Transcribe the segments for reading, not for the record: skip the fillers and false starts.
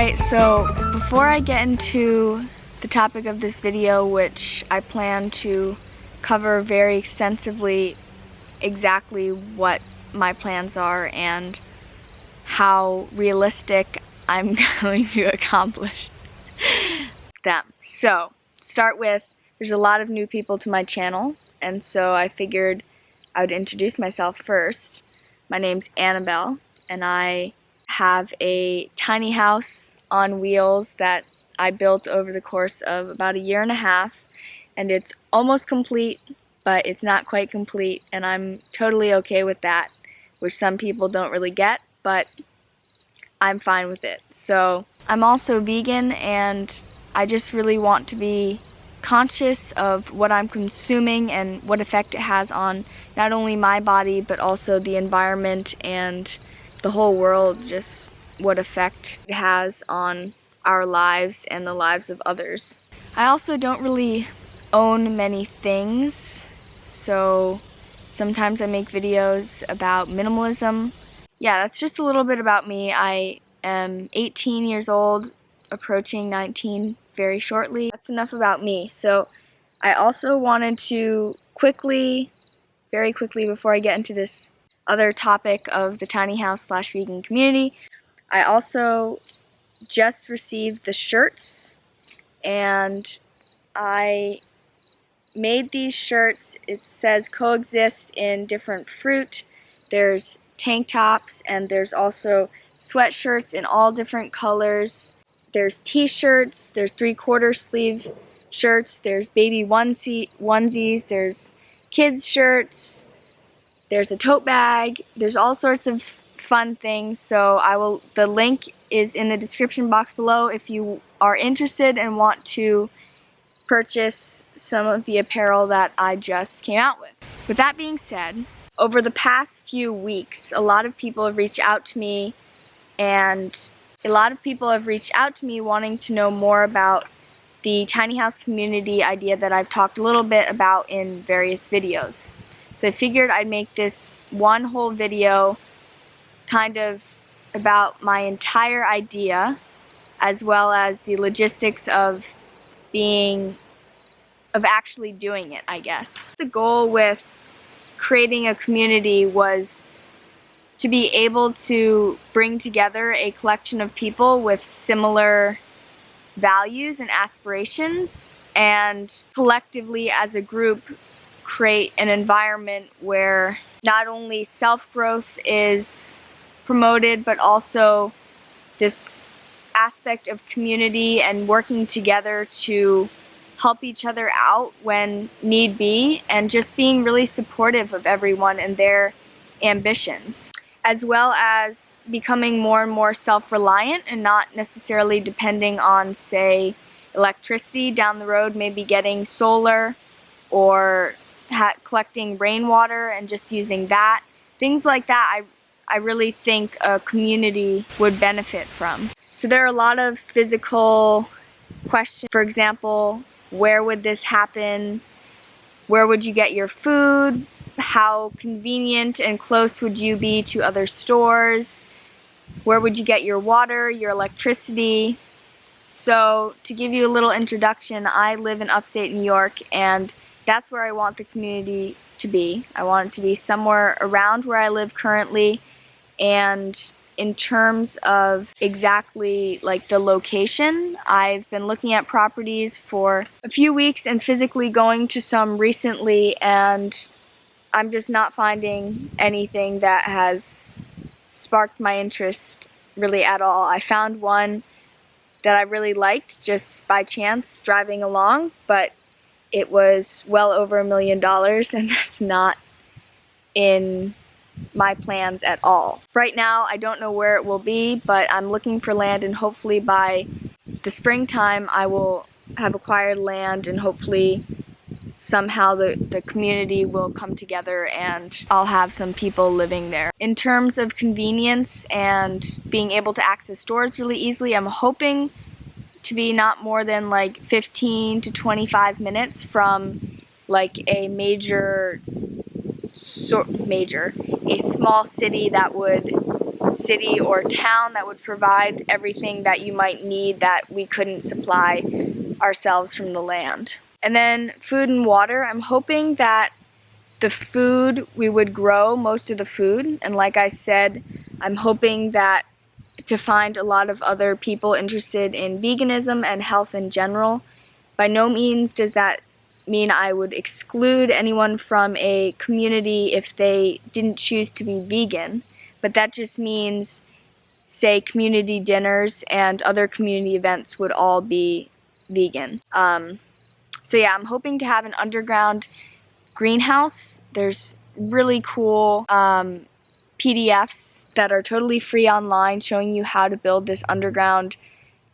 Alright, so before I get into the topic of this video, which I plan to cover very extensively exactly what my plans are and how realistic I'm going to accomplish them. So, start with, there's a lot of new people to my channel, and so I figured I would introduce myself first. My name's Annabelle, and I have a tiny house on wheels that I built over the course of about 1.5 years, and it's almost complete, but it's not quite complete, and I'm totally okay with that, which some people don't really get, but I'm fine with it. So I'm also vegan, and I just really want to be conscious of what I'm consuming and what effect it has on not only my body but also the environment and the whole world, just what effect it has on our lives and the lives of others. I also don't really own many things, so sometimes I make videos about minimalism. Yeah, that's just a little bit about me. I am 18 years old, approaching 19 very shortly. That's enough about me. So I also wanted to very quickly before I get into this other topic of the tiny house / vegan community, I also just received the shirts, and I made these shirts. It says coexist in different fruit. There's tank tops, and there's also sweatshirts in all different colors. There's t-shirts, there's 3/4 sleeve shirts, there's baby onesies, there's kids shirts, there's a tote bag, there's all sorts of fun things. So the link is in the description box below if you are interested and want to purchase some of the apparel that I just came out with. With that being said, over the past few weeks, a lot of people have reached out to me, and a lot of people have reached out to me wanting to know more about the tiny house community idea that I've talked a little bit about in various videos. So I figured I'd make this one whole video kind of about my entire idea, as well as the logistics of actually doing it, I guess. The goal with creating a community was to be able to bring together a collection of people with similar values and aspirations, and collectively as a group create an environment where not only self-growth is promoted, but also this aspect of community and working together to help each other out when need be, and just being really supportive of everyone and their ambitions, as well as becoming more and more self-reliant and not necessarily depending on, say, electricity down the road, maybe getting solar or collecting rainwater and just using that. Things like that I really think a community would benefit from. So there are a lot of physical questions. For example, where would this happen? Where would you get your food? How convenient and close would you be to other stores? Where would you get your water, your electricity? So to give you a little introduction, I live in upstate New York, and that's where I want the community to be. I want it to be somewhere around where I live currently, and in terms of exactly like the location, I've been looking at properties for a few weeks and physically going to some recently, and I'm just not finding anything that has sparked my interest really at all. I found one that I really liked just by chance driving along, but it was well over $1 million, and that's not in my plans at all. Right now, I don't know where it will be, but I'm looking for land, and hopefully by the springtime I will have acquired land, and hopefully somehow the community will come together and I'll have some people living there. In terms of convenience and being able to access stores really easily, I'm hoping to be not more than like 15 to 25 minutes from like a a small city that would city or town that would provide everything that you might need that we couldn't supply ourselves from the land. And then food and water. I'm hoping that the food, we would grow most of the food, and like I said, I'm hoping that to find a lot of other people interested in veganism and health in general. By no means does that mean I would exclude anyone from a community if they didn't choose to be vegan, but that just means, say, community dinners and other community events would all be vegan. So yeah, I'm hoping to have an underground greenhouse. There's really cool PDFs that are totally free online showing you how to build this underground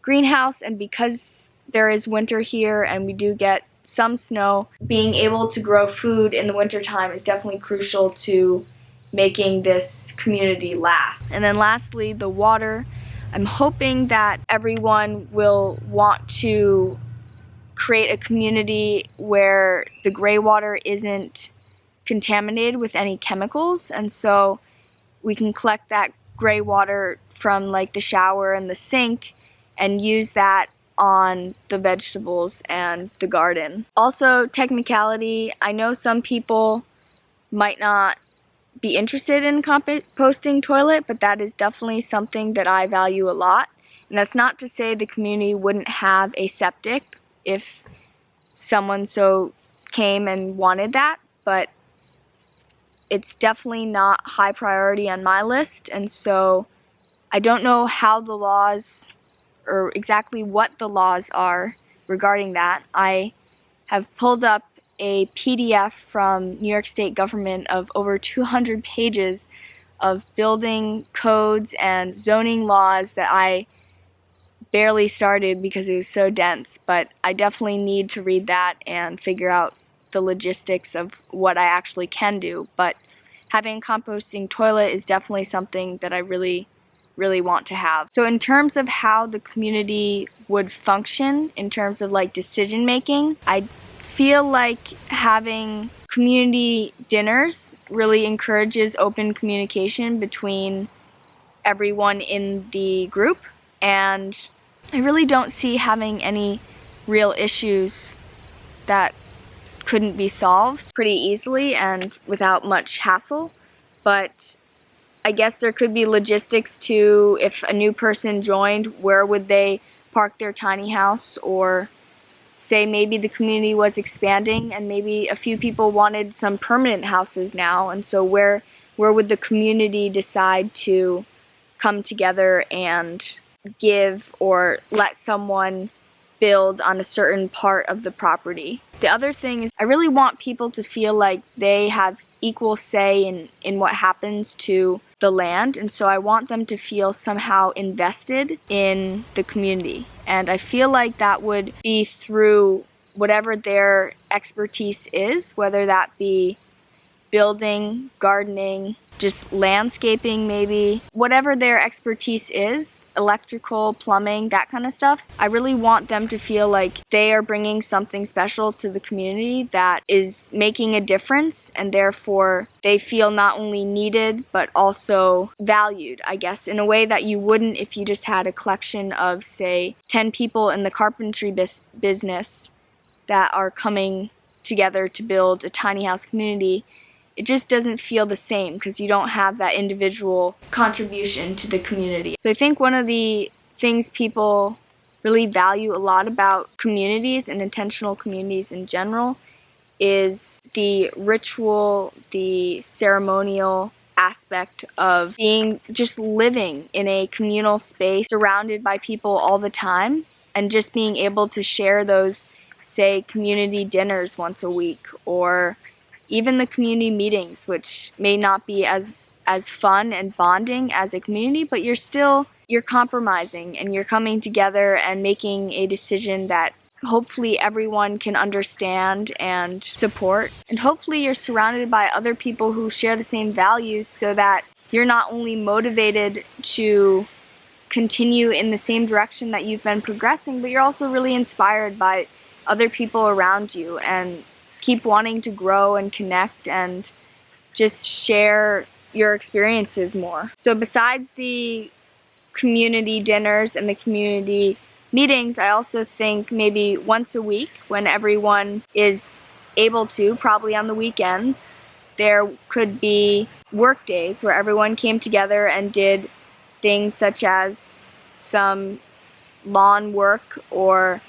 greenhouse, and because there is winter here and we do get some snow, being able to grow food in the winter time is definitely crucial to making this community last. And then lastly, the water. I'm hoping that everyone will want to create a community where the gray water isn't contaminated with any chemicals, and so we can collect that gray water from like the shower and the sink and use that on the vegetables and the garden. Also, technicality, I know some people might not be interested in composting toilet, but that is definitely something that I value a lot. And that's not to say the community wouldn't have a septic if someone so came and wanted that, but it's definitely not high priority on my list, and so I don't know how the laws, or exactly what the laws are regarding that. I have pulled up a PDF from New York State government of over 200 pages of building codes and zoning laws that I barely started because it was so dense, but I definitely need to read that and figure out the logistics of what I actually can do. But having a composting toilet is definitely something that I really want to have. So in terms of how the community would function, in terms of like decision making, I feel like having community dinners really encourages open communication between everyone in the group, and I really don't see having any real issues that couldn't be solved pretty easily and without much hassle. But I guess there could be logistics to, if a new person joined, where would they park their tiny house, or say maybe the community was expanding and maybe a few people wanted some permanent houses now, and so where would the community decide to come together and give or let someone build on a certain part of the property. The other thing is I really want people to feel like they have equal say in what happens to the land, and so I want them to feel somehow invested in the community, and I feel like that would be through whatever their expertise is, whether that be building, gardening, just landscaping maybe, whatever their expertise is, electrical, plumbing, that kind of stuff. I really want them to feel like they are bringing something special to the community that is making a difference, and therefore they feel not only needed but also valued, I guess, in a way that you wouldn't if you just had a collection of, say, 10 people in the carpentry business that are coming together to build a tiny house community. It just doesn't feel the same because you don't have that individual contribution to the community. So I think one of the things people really value a lot about communities and intentional communities in general is the ritual, the ceremonial aspect of being, just living in a communal space surrounded by people all the time, and just being able to share those, say, community dinners once a week, or even the community meetings, which may not be as fun and bonding as a community, but you're compromising and you're coming together and making a decision that hopefully everyone can understand and support. And hopefully you're surrounded by other people who share the same values, so that you're not only motivated to continue in the same direction that you've been progressing, but you're also really inspired by other people around you and keep wanting to grow and connect and just share your experiences more. So besides the community dinners and the community meetings, I also think maybe once a week, when everyone is able to, probably on the weekends, there could be work days where everyone came together and did things such as some lawn work, or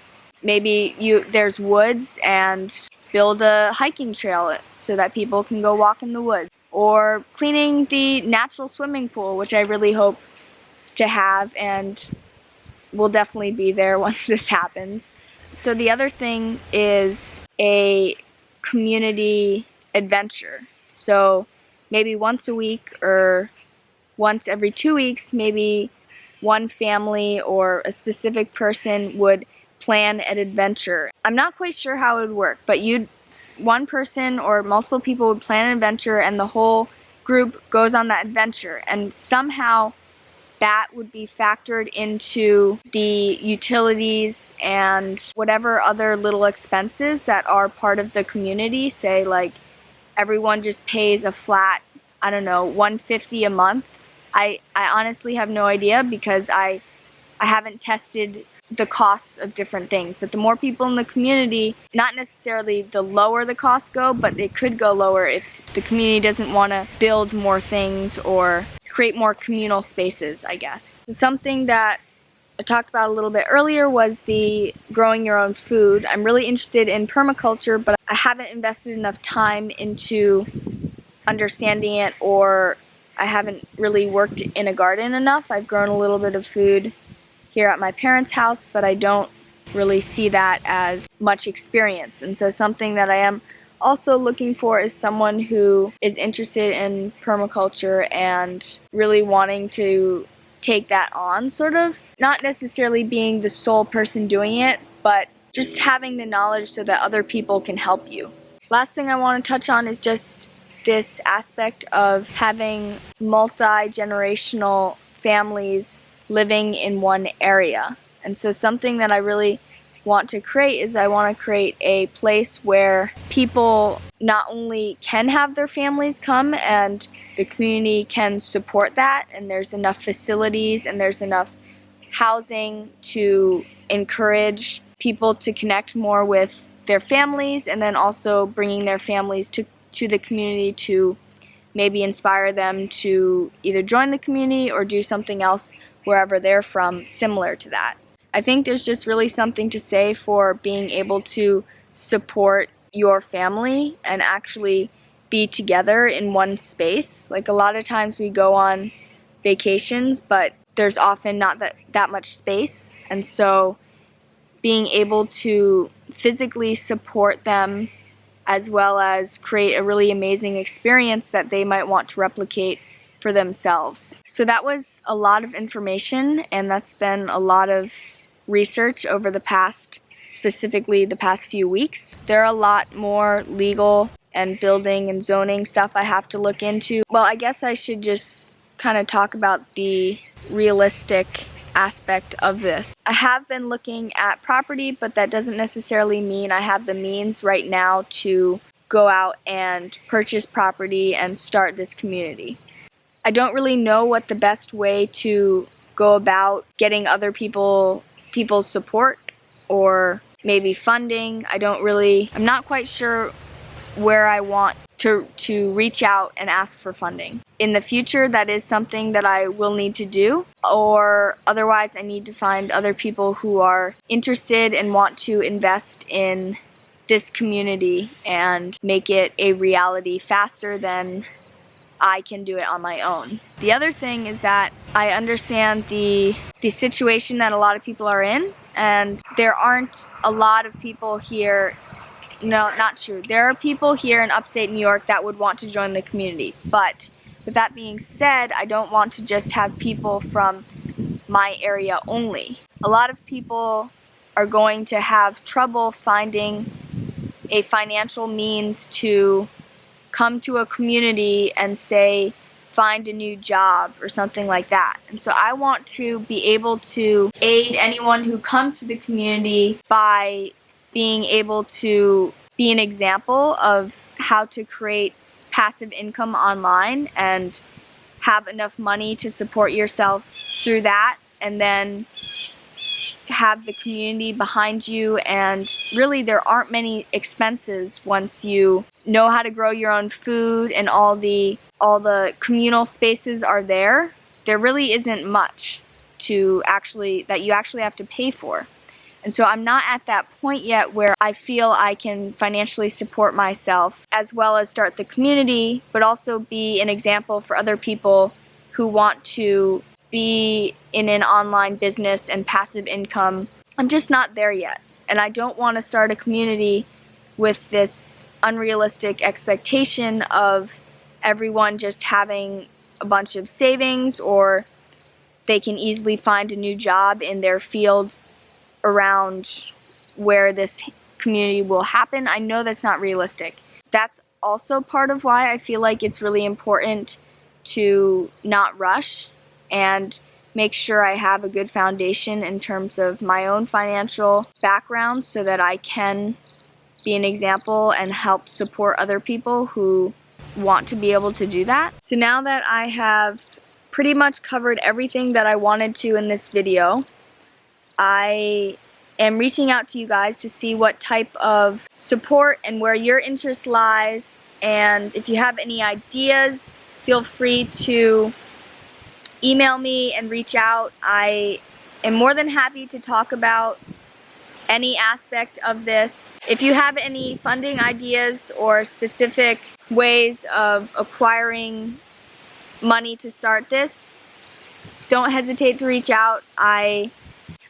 maybe there's woods and build a hiking trail so that people can go walk in the woods, or cleaning the natural swimming pool, which I really hope to have and will definitely be there once this happens. So the other thing is a community adventure. So maybe once a week or once every 2 weeks, maybe one family or a specific person would plan an adventure. I'm not quite sure how it would work, but one person or multiple people would plan an adventure and the whole group goes on that adventure, and somehow that would be factored into the utilities and whatever other little expenses that are part of the community. Say like everyone just pays a flat, I don't know, $150 a month. I honestly have no idea because I haven't tested the costs of different things. But the more people in the community, not necessarily the lower the costs go, but it could go lower if the community doesn't want to build more things or create more communal spaces, I guess. So something that I talked about a little bit earlier was the growing your own food. I'm really interested in permaculture, but I haven't invested enough time into understanding it, or I haven't really worked in a garden enough. I've grown a little bit of food here at my parents' house, but I don't really see that as much experience. And so something that I am also looking for is someone who is interested in permaculture and really wanting to take that on, sort of. Not necessarily being the sole person doing it, but just having the knowledge so that other people can help you. Last thing I want to touch on is just this aspect of having multi-generational families living in one area. And so something that I really want to create is I want to create a place where people not only can have their families come and the community can support that, and there's enough facilities and there's enough housing to encourage people to connect more with their families, and then also bringing their families to the community to maybe inspire them to either join the community or do something else wherever they're from similar to that. I think there's just really something to say for being able to support your family and actually be together in one space. Like a lot of times we go on vacations, but there's often not that much space, and so being able to physically support them as well as create a really amazing experience that they might want to replicate for themselves. So that was a lot of information, and that's been a lot of research over specifically the past few weeks. There are a lot more legal and building and zoning stuff I have to look into. Well, I guess I should just kind of talk about the realistic aspect of this. I have been looking at property, but that doesn't necessarily mean I have the means right now to go out and purchase property and start this community. I don't really know what the best way to go about getting other people's support or maybe funding. I'm not quite sure where I want to reach out and ask for funding. In the future, that is something that I will need to do, or otherwise I need to find other people who are interested and want to invest in this community and make it a reality faster than I can do it on my own. The other thing is that I understand the situation that a lot of people are in, and there aren't a lot of people here. No, not true. There are people here in upstate New York that would want to join the community, but with that being said, I don't want to just have people from my area only. A lot of people are going to have trouble finding a financial means to come to a community and say, find a new job or something like that. And so I want to be able to aid anyone who comes to the community by being able to be an example of how to create passive income online and have enough money to support yourself through that, and then have the community behind you. And really there aren't many expenses once you know how to grow your own food and all the communal spaces are there. There really isn't much that you actually have to pay for. And so I'm not at that point yet where I feel I can financially support myself as well as start the community, but also be an example for other people who want to be in an online business and passive income. I'm just not there yet. And I don't want to start a community with this unrealistic expectation of everyone just having a bunch of savings, or they can easily find a new job in their field around where this community will happen. I know that's not realistic. That's also part of why I feel like it's really important to not rush and make sure I have a good foundation in terms of my own financial background so that I can be an example and help support other people who want to be able to do that. So now that I have pretty much covered everything that I wanted to in this video, I am reaching out to you guys to see what type of support and where your interest lies, and if you have any ideas, feel free to email me and reach out. I am more than happy to talk about any aspect of this. If you have any funding ideas or specific ways of acquiring money to start this, don't hesitate to reach out. I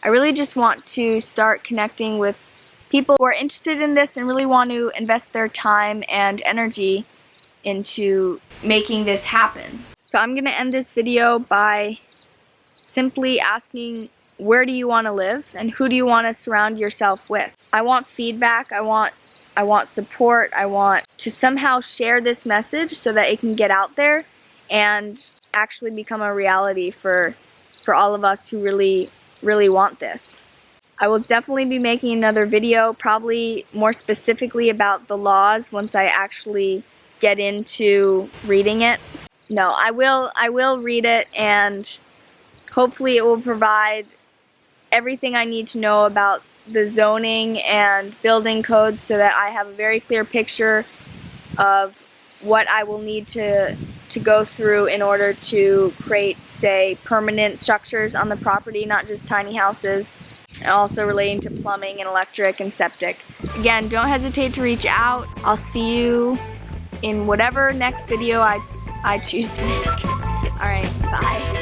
really just want to start connecting with people who are interested in this and really want to invest their time and energy into making this happen. So I'm going to end this video by simply asking, where do you want to live and who do you want to surround yourself with? I want feedback, I want support, I want to somehow share this message so that it can get out there and actually become a reality for all of us who really want this. I will definitely be making another video, probably more specifically about the laws once I actually get into reading it. No, I will read it, and hopefully it will provide everything I need to know about the zoning and building codes so that I have a very clear picture of what I will need to go through in order to create, say, permanent structures on the property, not just tiny houses, and also relating to plumbing and electric and septic. Again, don't hesitate to reach out. I'll see you in whatever next video I choose to make. Alright, bye.